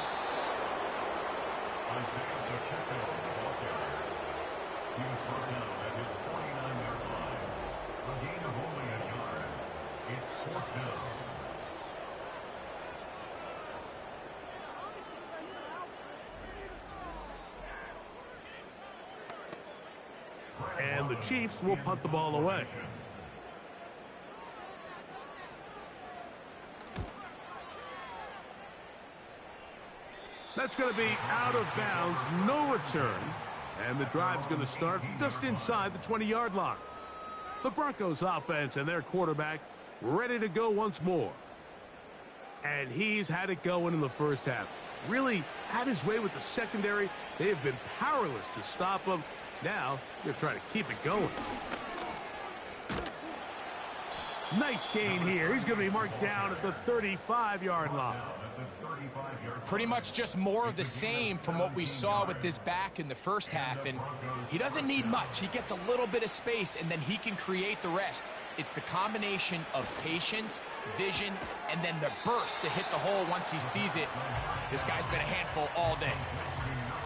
And the Chiefs will punt the ball away. That's going to be out of bounds, no return. And the drive's going to start just inside the 20-yard line. The Broncos offense and their quarterback ready to go once more. And he's had it going in the first half. Really had his way with the secondary. They have been powerless to stop him. Now they're trying to keep it going. Nice gain here. He's going to be marked down at the 35-yard line.
Pretty much just more of the same from what we saw with this back in the first half, and he doesn't need much. He gets a little bit of space, and then he can create the rest. It's the combination of patience, vision, and then the burst to hit the hole once he sees it. This guy's been a handful all day.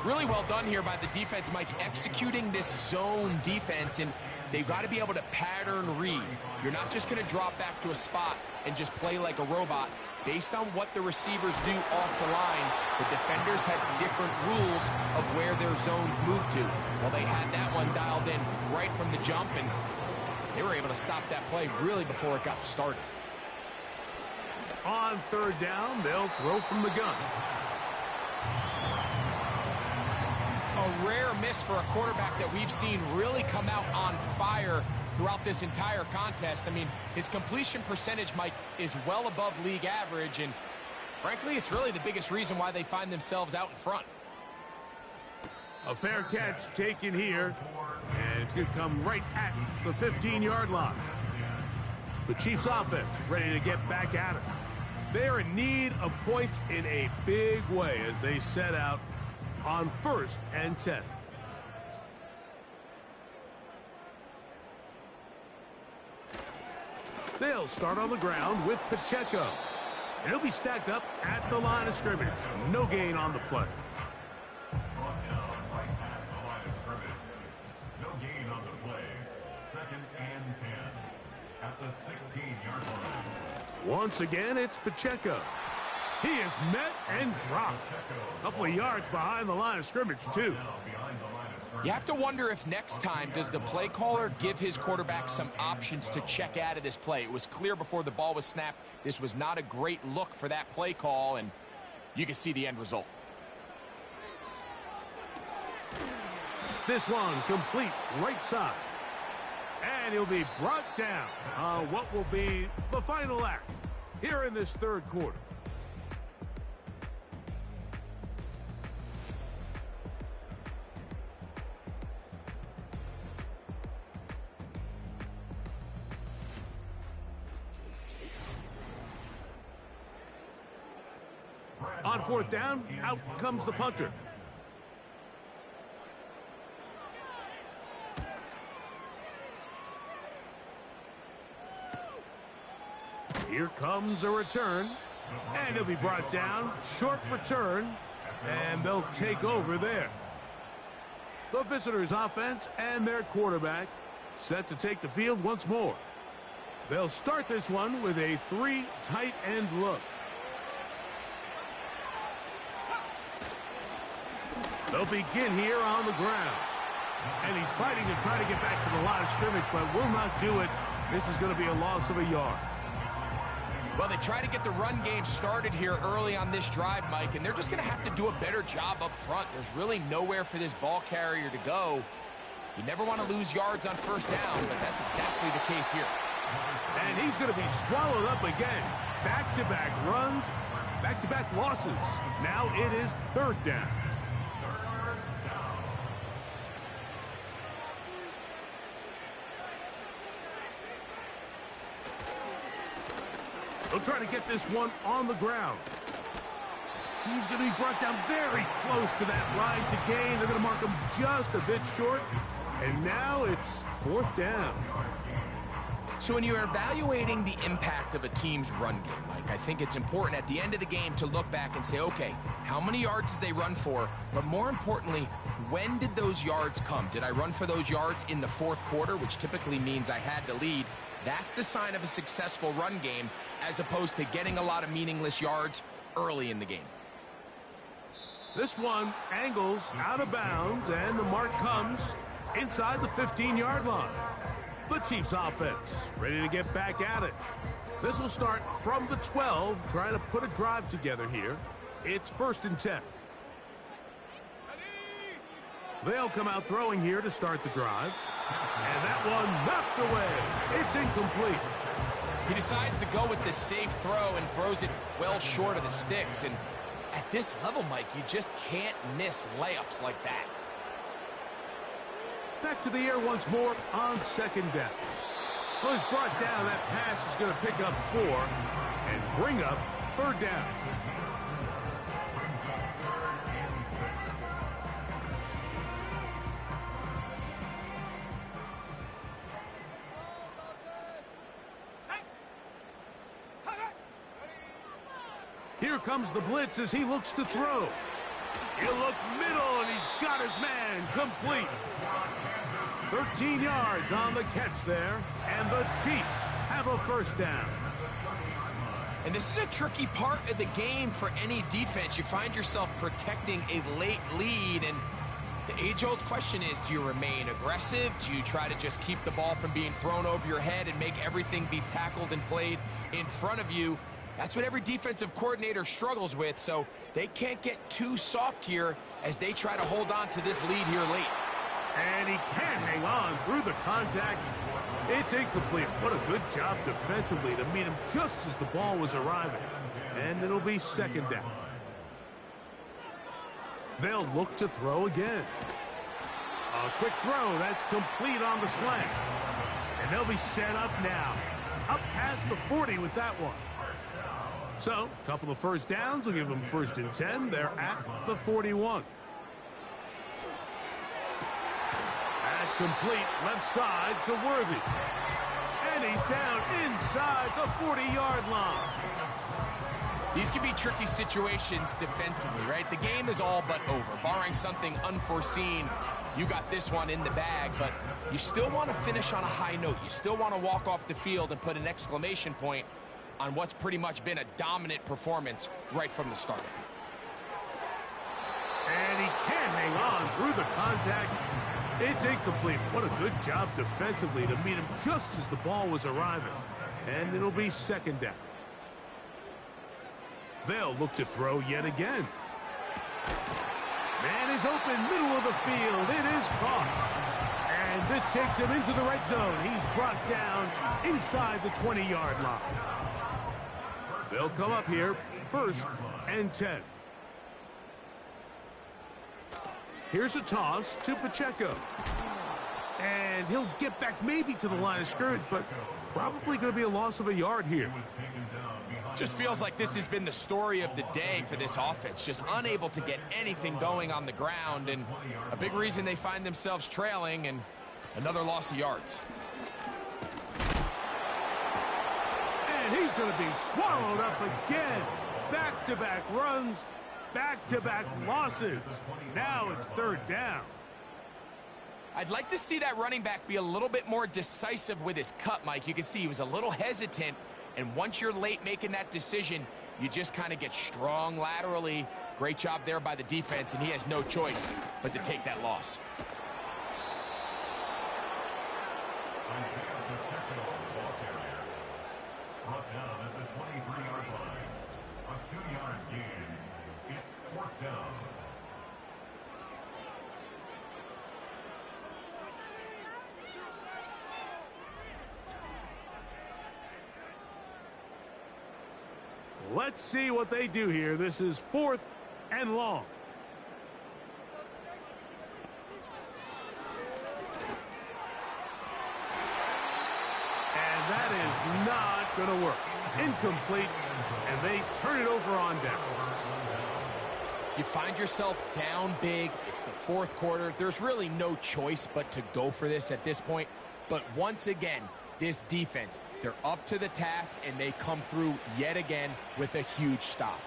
Really well done here by the defense, Mike, executing this zone defense, and they've got to be able to pattern read. You're not just going to drop back to a spot and just play like a robot. Based on what the receivers do off the line, the defenders have different rules of where their zones move to. Well, they had that one dialed in right from the jump, and they were able to stop that play really before it got started.
On 3rd down, they'll throw from the gun.
A rare miss for a quarterback that we've seen really come out on fire throughout this entire contest. I mean, his completion percentage, Mike, is well above league average, and Frankly, it's really the biggest reason why they find themselves out in front.
A fair catch taken here, and it's going to come right at the 15-yard line. The Chiefs offense ready to get back at it. They're in need of points in a big way as they set out on 1st and 10. They'll start on the ground with Pacheco. And he'll be stacked up at the line of scrimmage. No gain on the play.
No gain on the play. 2nd and 10 at the 16-yard line.
Once again, it's Pacheco. He is met and dropped. A couple of yards behind the line of scrimmage, too.
You have to wonder if next time does the play caller give his quarterback some options to check out of this play. It was clear before the ball was snapped. This was not a great look for that play call, and you can see the end result.
This one complete right side. And he'll be brought down on what will be the final act here in this 3rd quarter. On 4th down, out comes the punter. Here comes a return, and he'll be brought down. Short return, and they'll take over there. The visitors' offense and their quarterback set to take the field once more. They'll start this one with a 3 tight end look. They'll begin here on the ground. And he's fighting to try to get back to the line of scrimmage, but will not do it. This is going to be a loss of a yard.
Well, they try to get the run game started here early on this drive, Mike, and they're just going to have to do a better job up front. There's really nowhere for this ball carrier to go. You never want to lose yards on 1st down, but that's exactly the case here.
And he's going to be swallowed up again. Back-to-back runs, back-to-back losses. Now it is 3rd down. They'll try to get this one on the ground. He's going to be brought down very close to that line to gain. They're going to mark him just a bit short. And now it's 4th down.
So when you're evaluating the impact of a team's run game, Mike, I think it's important at the end of the game to look back and say, okay, how many yards did they run for? But more importantly, when did those yards come? Did I run for those yards in the 4th quarter, which typically means I had to lead? That's the sign of a successful run game, as opposed to getting a lot of meaningless yards early in the game.
This one angles out of bounds, and the mark comes inside the 15-yard line. The Chiefs offense ready to get back at it. This will start from the 12, trying to put a drive together here. It's 1st and 10. They'll come out throwing here to start the drive. And that one knocked away. It's incomplete.
He decides to go with the safe throw and throws it well short of the sticks. And at this level, Mike, you just can't miss layups like that.
Back to the air once more on 2nd down. Well, he's brought down. That pass is going to pick up 4 and bring up 3rd down. Here comes the blitz as he looks to throw. He'll look middle, and he's got his man complete. 13 yards on the catch there, and the Chiefs have a 1st down.
And this is a tricky part of the game for any defense. You find yourself protecting a late lead, and the age-old question is, do you remain aggressive? Do you try to just keep the ball from being thrown over your head and make everything be tackled and played in front of you? That's what every defensive coordinator struggles with, so they can't get too soft here as they try to hold on to this lead here late.
And he can't hang on through the contact. It's incomplete. What a good job defensively to meet him just as the ball was arriving. and it'll be second down. They'll look to throw again. A quick throw, that's complete on the slant. And they'll be set up now. Up past the 40 with that one. So, a couple of first downs will give them 1st and 10. They're at the 41. That's complete, left side to Worthy. And he's down inside the 40-yard line.
These can be tricky situations defensively, right? The game is all but over. Barring something unforeseen, you got this one in the bag, but you still want to finish on a high note. You still want to walk off the field and put an exclamation point on what's pretty much been a dominant performance right from the start.
And he can't hang on through the contact. It's incomplete. What a good job defensively to meet him just as the ball was arriving. And it'll be second down. They'll look to throw yet again. Man is open, middle of the field. It is caught. And this takes him into the red zone. He's brought down inside the 20-yard line. They'll come up here, 1st and 10. Here's a toss to Pacheco. And he'll get back maybe to the line of scrimmage, but probably going to be a loss of a yard here.
Just feels like this has been the story of the day for this offense. Just unable to get anything going on the ground, and a big reason they find themselves trailing, and another loss of yards.
And he's going to be swallowed up again. Back-to-back runs, back-to-back losses. Now it's 3rd down.
I'd like to see that running back be a little bit more decisive with his cut, Mike. You can see he was a little hesitant, and once you're late making that decision, you just kind of get strong laterally. Great job there by the defense, and he has no choice but to take that loss.
Brought down at the 23-yard line. A 2-yard gain. It's 4th down.
Let's see what they do here. This is 4th and long. And that is not going to work. Incomplete, and they turn it over on downs.
You find yourself down big. It's the 4th quarter. There's really no choice but to go for this at this point. But once again, this defense, they're up to the task, and they come through yet again with a huge stop.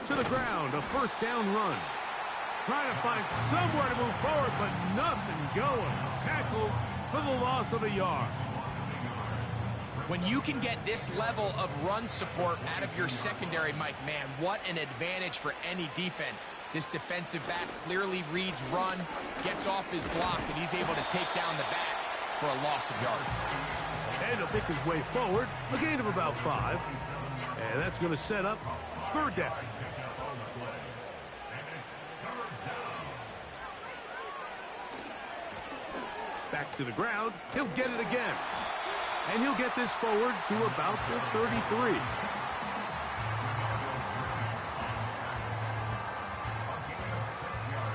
To the ground, a 1st down run. Trying to find somewhere to move forward, but nothing going. Tackled for the loss of a yard.
When you can get this level of run support out of your secondary, Mike, man, what an advantage for any defense. This defensive back clearly reads run, gets off his block, and he's able to take down the back for a loss of yards.
And he'll pick his way forward, a gain of about 5. And that's going to set up 3rd down. Back to the ground, he'll get it again. And he'll get this forward to about the 33.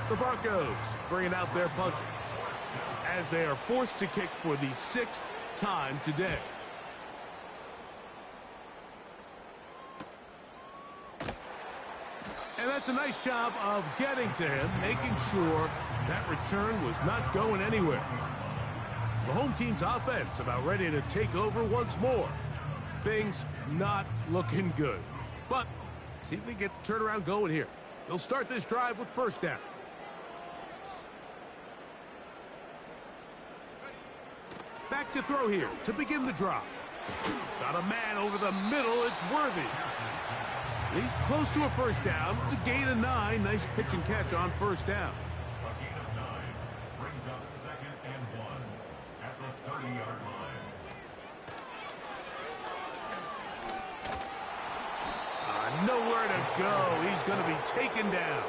The Broncos bringing out their punter as they are forced to kick for the 6th time today. And that's a nice job of getting to him, making sure that return was not going anywhere. The home team's offense about ready to take over once more. Things not looking good. But see if they get the turnaround going here. They'll start this drive with 1st down. Back to throw here to begin the drive. Got a man over the middle. It's Worthy. He's close to a 1st down. It's a gain of 9. Nice pitch and catch on 1st down.
A gain of 9 brings up 2nd and 1 at the 30-yard line.
Nowhere to go. He's going to be taken down.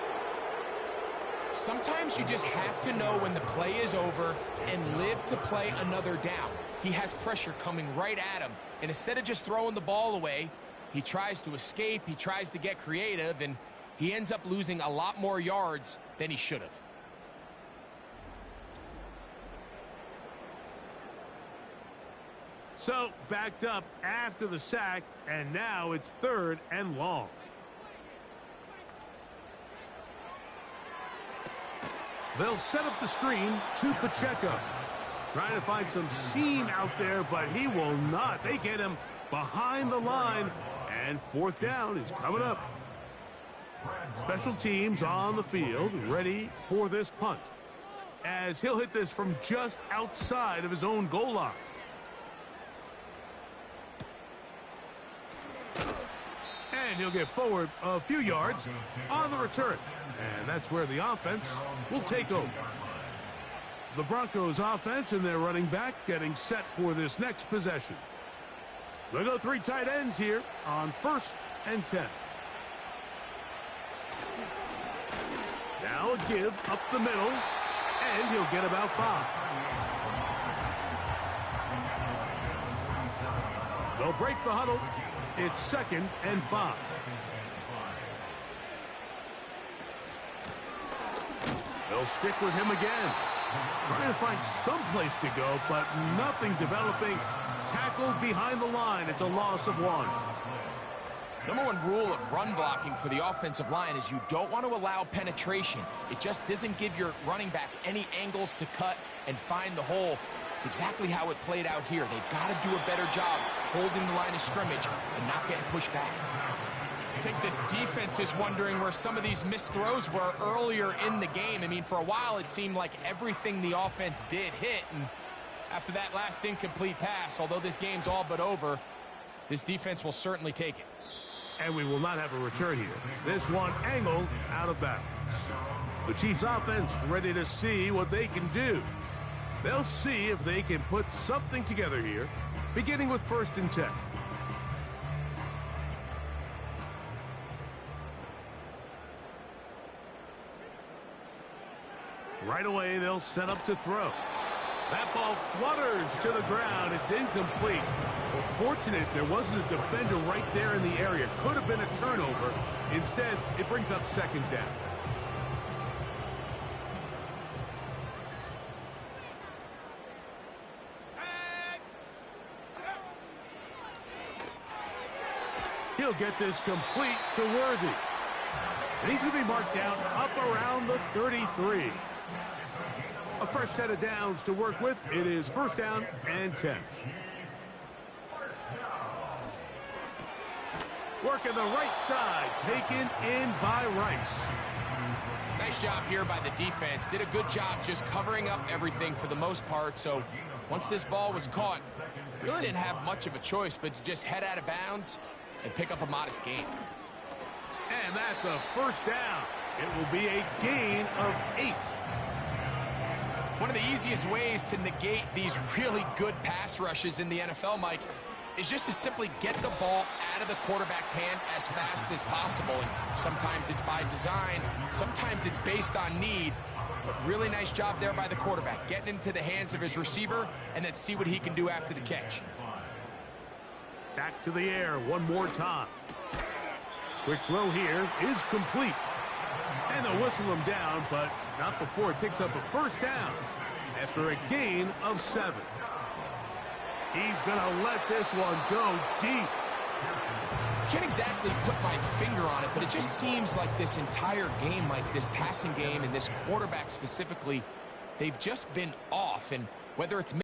Sometimes you just have to know when the play is over and live to play another down. he has pressure coming right at him. And instead of just throwing the ball away, he tries to escape, he tries to get creative, and he ends up losing a lot more yards than he should have.
So, backed up after the sack, and now it's 3rd and long. They'll set up the screen to Pacheco. Trying to find some seam out there, but he will not. They get him behind the line, and 4th down is coming up. Special teams on the field, ready for this punt, as he'll hit this from just outside of his own goal line. And he'll get forward a few yards on the return. And that's where the offense will take over. The Broncos offense and their running back getting set for this next possession. They'll go 3 tight ends here on 1st and 10. Now a give up the middle, and he'll get about 5. They'll break the huddle. It's 2nd and 5. They'll stick with him again. Trying to find some place to go, but nothing developing. Tackled behind the line. It's a loss of 1.
Number 1 rule of run blocking for the offensive line is you don't want to allow penetration. It just doesn't give your running back any angles to cut and find the hole. It's exactly how it played out here. They've got to do a better job holding the line of scrimmage and not getting pushed back. I think this defense is wondering where some of these missed throws were earlier in the game. I mean, for a while, it seemed like everything the offense did hit. And after that last incomplete pass, although this game's all but over, this defense will certainly take it.
And we will not have a return here. This one angled out of bounds. The Chiefs offense ready to see what they can do. They'll see if they can put something together here, beginning with 1st and 10. Right away, they'll set up to throw. That ball flutters to the ground. It's incomplete. Well, fortunate there wasn't a defender right there in the area. Could have been a turnover. Instead, it brings up 2nd down. He'll get this complete to Worthy. And he's going to be marked down up around the 33. A fresh set of downs to work with. It is 1st down and 10. Working the right side, taken in by Rice.
Nice job here by the defense. Did a good job just covering up everything for the most part. So once this ball was caught, really didn't have much of a choice but to just head out of bounds and pick up a modest gain.
And that's a 1st down. It will be a gain of 8.
One of the easiest ways to negate these really good pass rushes in the NFL, Mike, is just to simply get the ball out of the quarterback's hand as fast as possible. And sometimes it's by design, sometimes it's based on need. But really nice job there by the quarterback, getting into the hands of his receiver and then see what he can do after the catch.
Back to the air one more time. Quick throw here is complete. And they'll whistle him down, but not before he picks up a 1st down after a gain of 7. He's going to let this one go deep.
Can't exactly put my finger on it, but it just seems like this entire game, like this passing game and this quarterback specifically, they've just been off. And whether it's